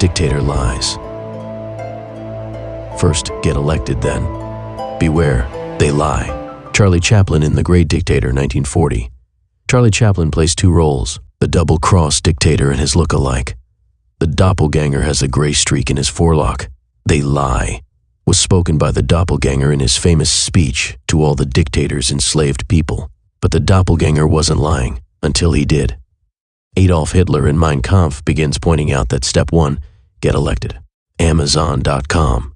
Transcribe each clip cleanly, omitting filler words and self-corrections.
dictator lies. First, get elected, then. Beware, they lie. Charlie Chaplin in The Great Dictator, 1940. Charlie Chaplin plays two roles, the double-cross dictator and his look-alike. The doppelganger has a gray streak in his forelock. They lie was spoken by the doppelganger in his famous speech to all the dictator's enslaved people. But the doppelganger wasn't lying until he did. Adolf Hitler in Mein Kampf begins pointing out that step 1, get elected. Amazon.com.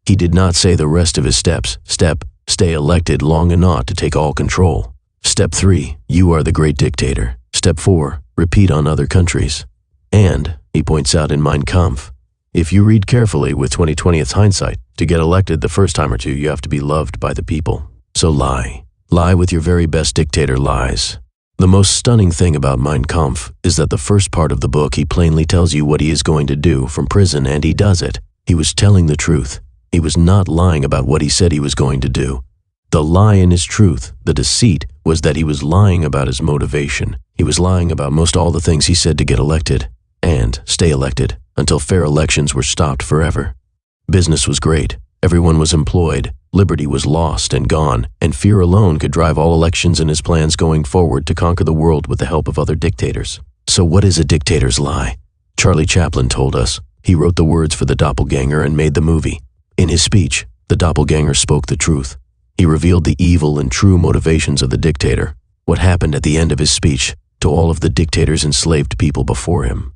He did not say the rest of his steps. Step, stay elected long enough to take all control. Step 3, you are the great dictator. Step 4, repeat on other countries. And, he points out in Mein Kampf, if you read carefully with 20/20th hindsight, to get elected the first time or two, you have to be loved by the people. So lie. Lie with your very best dictator lies. The most stunning thing about Mein Kampf is that the first part of the book he plainly tells you what he is going to do from prison, and he does it. He was telling the truth. He was not lying about what he said he was going to do. The lie in his truth, the deceit, was that he was lying about his motivation. He was lying about most all the things he said to get elected and stay elected until fair elections were stopped forever. Business was great. Everyone was employed. Liberty was lost and gone, and fear alone could drive all elections and his plans going forward to conquer the world with the help of other dictators. So what is a dictator's lie? Charlie Chaplin told us. He wrote the words for the doppelganger and made the movie. In his speech, the doppelganger spoke the truth. He revealed the evil and true motivations of the dictator, what happened at the end of his speech to all of the dictator's enslaved people before him.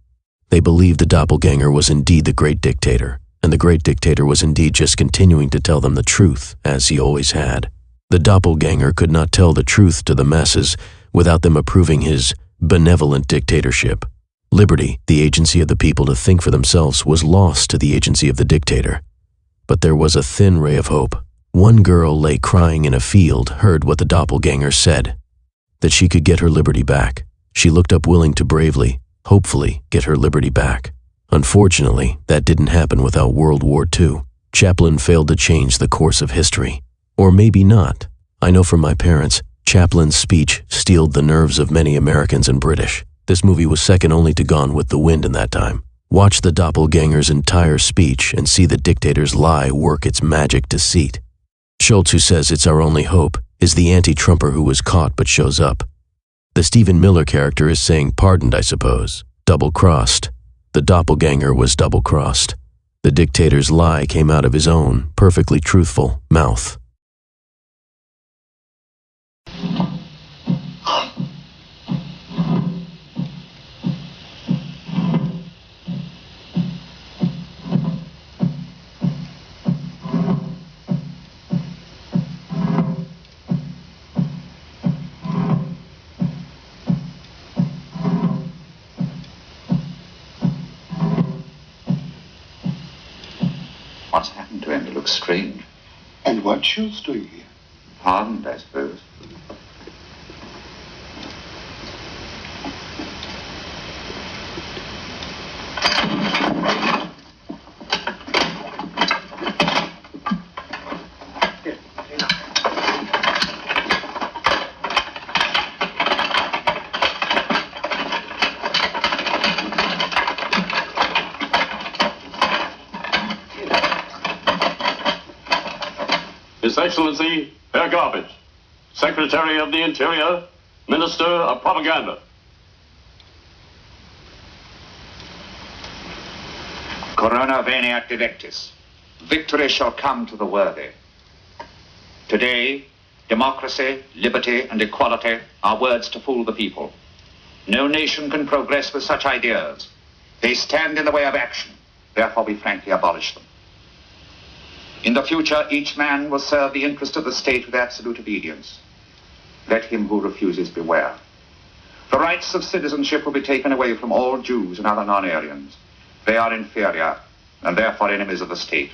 They believed the doppelganger was indeed the great dictator, and the great dictator was indeed just continuing to tell them the truth, as he always had. The doppelganger could not tell the truth to the masses without them approving his benevolent dictatorship. Liberty, the agency of the people to think for themselves, was lost to the agency of the dictator. But there was a thin ray of hope. One girl lay crying in a field, heard what the doppelganger said, that she could get her liberty back. She looked up willing to bravely, hopefully, get her liberty back. Unfortunately, that didn't happen without World War II. Chaplin failed to change the course of history. Or maybe not. I know from my parents, Chaplin's speech steeled the nerves of many Americans and British. This movie was second only to Gone with the Wind in that time. Watch the doppelganger's entire speech and see the dictator's lie work its magic deceit. Schultz, who says it's our only hope, is the anti-Trumper who was caught but shows up. The Stephen Miller character is saying pardoned, I suppose. Double-crossed. The doppelganger was double-crossed. The dictator's lie came out of his own, perfectly truthful, mouth. What's happened to him? He looks strange. And what Schultz doing here? Hardened, I suppose. His Excellency, Herr Garbage, Secretary of the Interior, Minister of Propaganda. Corona veniat dilectis. Victory shall come to the worthy. Today, democracy, liberty, and equality are words to fool the people. No nation can progress with such ideas. They stand in the way of action. Therefore, we frankly abolish them. In the future, each man will serve the interest of the state with absolute obedience. Let him who refuses beware. The rights of citizenship will be taken away from all Jews and other non-Aryans. They are inferior, and therefore enemies of the state.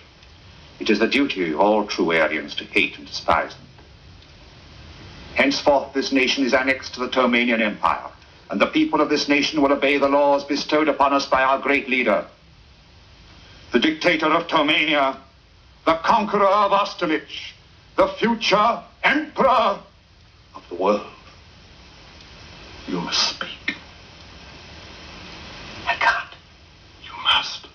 It is the duty of all true Aryans to hate and despise them. Henceforth, this nation is annexed to the Tomanian Empire, and the people of this nation will obey the laws bestowed upon us by our great leader, the dictator of Tomania, the conqueror of Austerlitz, the future emperor of the world. You must speak. I can't. You must.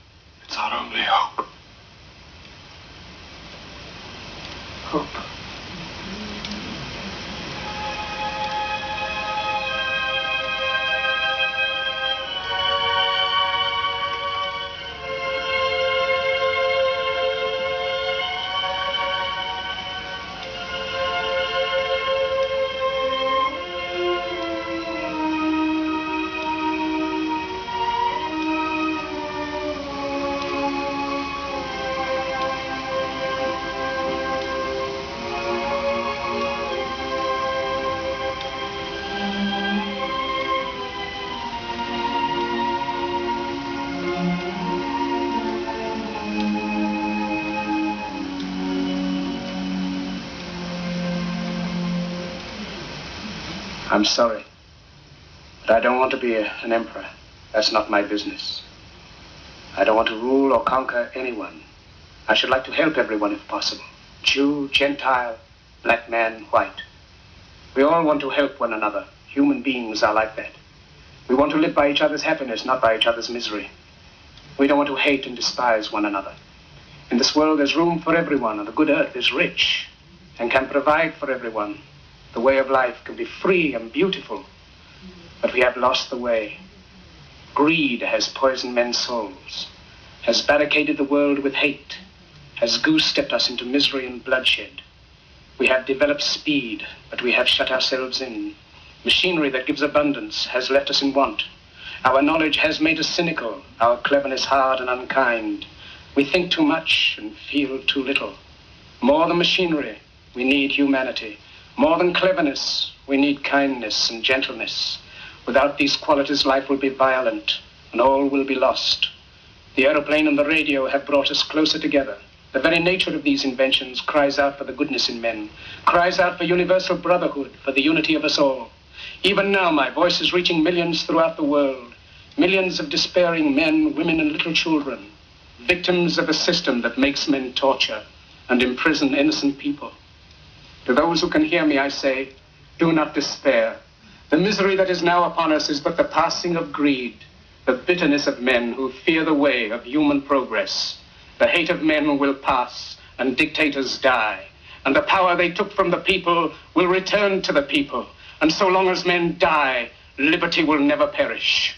I'm sorry, but I don't want to be an emperor. That's not my business. I don't want to rule or conquer anyone. I should like to help everyone if possible. Jew, Gentile, black man, white. We all want to help one another. Human beings are like that. We want to live by each other's happiness, not by each other's misery. We don't want to hate and despise one another. In this world, there's room for everyone, and the good earth is rich and can provide for everyone. The way of life can be free and beautiful, but we have lost the way. Greed has poisoned men's souls, has barricaded the world with hate, has goose-stepped us into misery and bloodshed. We have developed speed, but we have shut ourselves in. Machinery that gives abundance has left us in want. Our knowledge has made us cynical, our cleverness hard and unkind. We think too much and feel too little. More than machinery, we need humanity. More than cleverness, we need kindness and gentleness. Without these qualities, life will be violent and all will be lost. The aeroplane and the radio have brought us closer together. The very nature of these inventions cries out for the goodness in men, cries out for universal brotherhood, for the unity of us all. Even now, my voice is reaching millions throughout the world, millions of despairing men, women, and little children, victims of a system that makes men torture and imprison innocent people. To those who can hear me, I say, do not despair. The misery that is now upon us is but the passing of greed, the bitterness of men who fear the way of human progress. The hate of men will pass and dictators die, and the power they took from the people will return to the people. And so long as men die, liberty will never perish.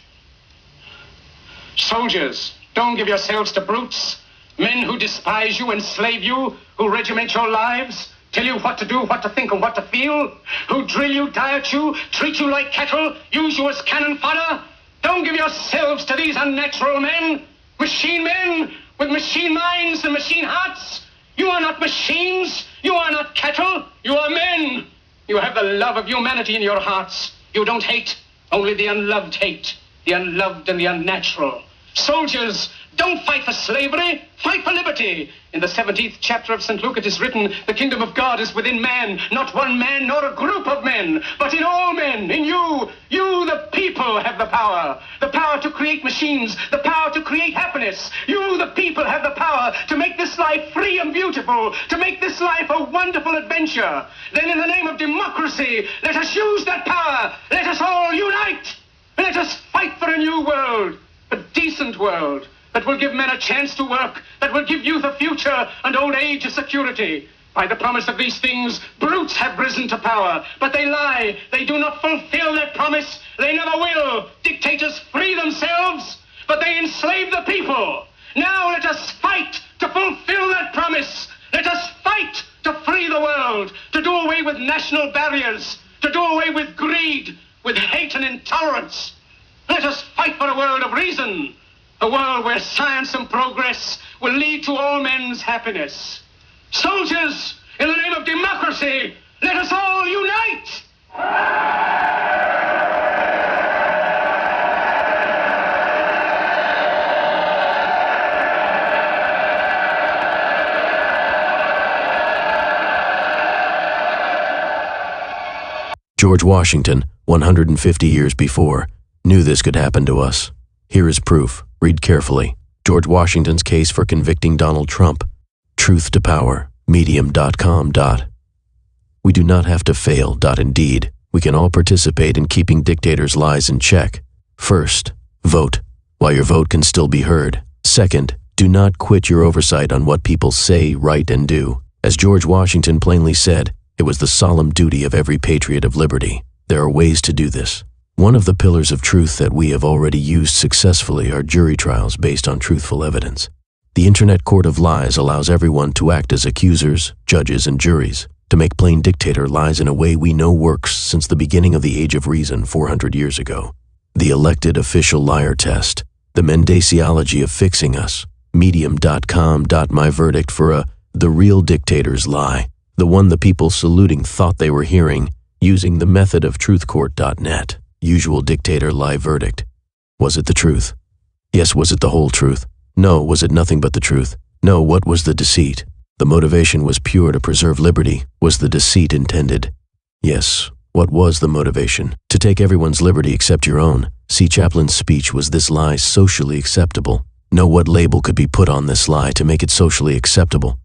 Soldiers, don't give yourselves to brutes, men who despise you, enslave you, who regiment your lives, tell you what to do, what to think, and what to feel, who drill you, diet you, treat you like cattle, use you as cannon fodder. Don't give yourselves to these unnatural men with machine minds and machine hearts. You are not machines, you are not cattle, you are men. You have the love of humanity in your hearts. You don't hate, only the unloved hate, the unloved and the unnatural. Soldiers, don't fight for slavery, fight for liberty. In the 17th chapter of St. Luke it is written, the kingdom of God is within man, not one man nor a group of men, but in all men, in you. You, the people, have the power to create machines, the power to create happiness. You, the people, have the power to make this life free and beautiful, to make this life a wonderful adventure. Then in the name of democracy, let us use that power. Let us all unite. Let us fight for a new world, a decent world, that will give men a chance to work, that will give youth a future and old age a security. By the promise of these things, brutes have risen to power, but they lie. They do not fulfill their promise. They never will. Dictators free themselves, but they enslave the people. Now let us fight to fulfill that promise. Let us fight to free the world, to do away with national barriers, to do away with greed, with hate and intolerance. Let us fight for a world of reason, a world where science and progress will lead to all men's happiness. Soldiers, in the name of democracy, let us all unite! George Washington, 150 years before, knew this could happen to us. Here is proof. Read carefully. George Washington's case for convicting Donald Trump. Truth to Power. Medium.com. We do not have to fail. Indeed. We can all participate in keeping dictators' lies in check. First, vote, while your vote can still be heard. Second, do not quit your oversight on what people say, write, and do. As George Washington plainly said, it was the solemn duty of every patriot of liberty. There are ways to do this. One of the pillars of truth that we have already used successfully are jury trials based on truthful evidence. The Internet Court of Lies allows everyone to act as accusers, judges, and juries, to make plain dictator lies in a way we know works since the beginning of the Age of Reason 400 years ago. The elected official liar test, the mendacology of fixing us, medium.com. My verdict for the real dictator's lie, the one the people saluting thought they were hearing, using the method of truthcourt.net. Usual dictator lie verdict. Was it the truth? Yes, was it the whole truth? No, was it nothing but the truth? No, what was the deceit? The motivation was pure to preserve liberty. Was the deceit intended? Yes, What was the motivation? To take everyone's liberty except your own. See, Chaplin's speech was this lie socially acceptable. Know what label could be put on this lie to make it socially acceptable.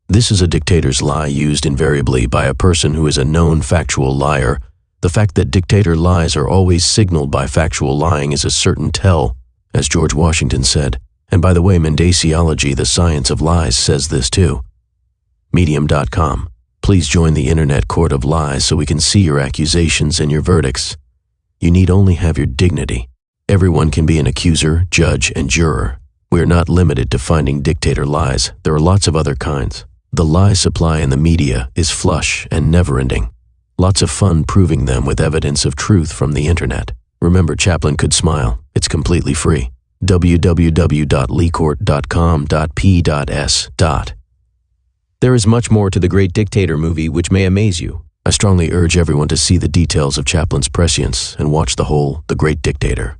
This is a dictator's lie used invariably by a person who is a known factual liar. The fact that dictator lies are always signaled by factual lying is a certain tell, as George Washington said. And by the way, Mendacieology, the science of lies, says this too. Medium.com. Please join the internet court of lies so we can see your accusations and your verdicts. You need only have your dignity. Everyone can be an accuser, judge, and juror. We are not limited to finding dictator lies. There are lots of other kinds. The lie supply in the media is flush and never-ending. Lots of fun proving them with evidence of truth from the internet. Remember, Chaplin could smile. It's completely free. www.leacourt.com.p.s. There is much more to the Great Dictator movie which may amaze you. I strongly urge everyone to see the details of Chaplin's prescience and watch the whole The Great Dictator.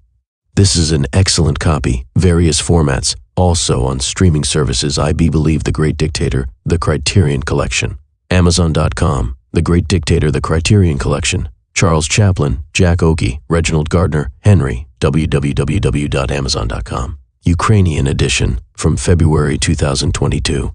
This is an excellent copy, various formats, also on streaming services. I believe The Great Dictator, The Criterion Collection. Amazon.com, The Great Dictator, The Criterion Collection. Charles Chaplin, Jack Oakey, Reginald Gardner, Henry, www.amazon.com. Ukrainian edition from February 2022.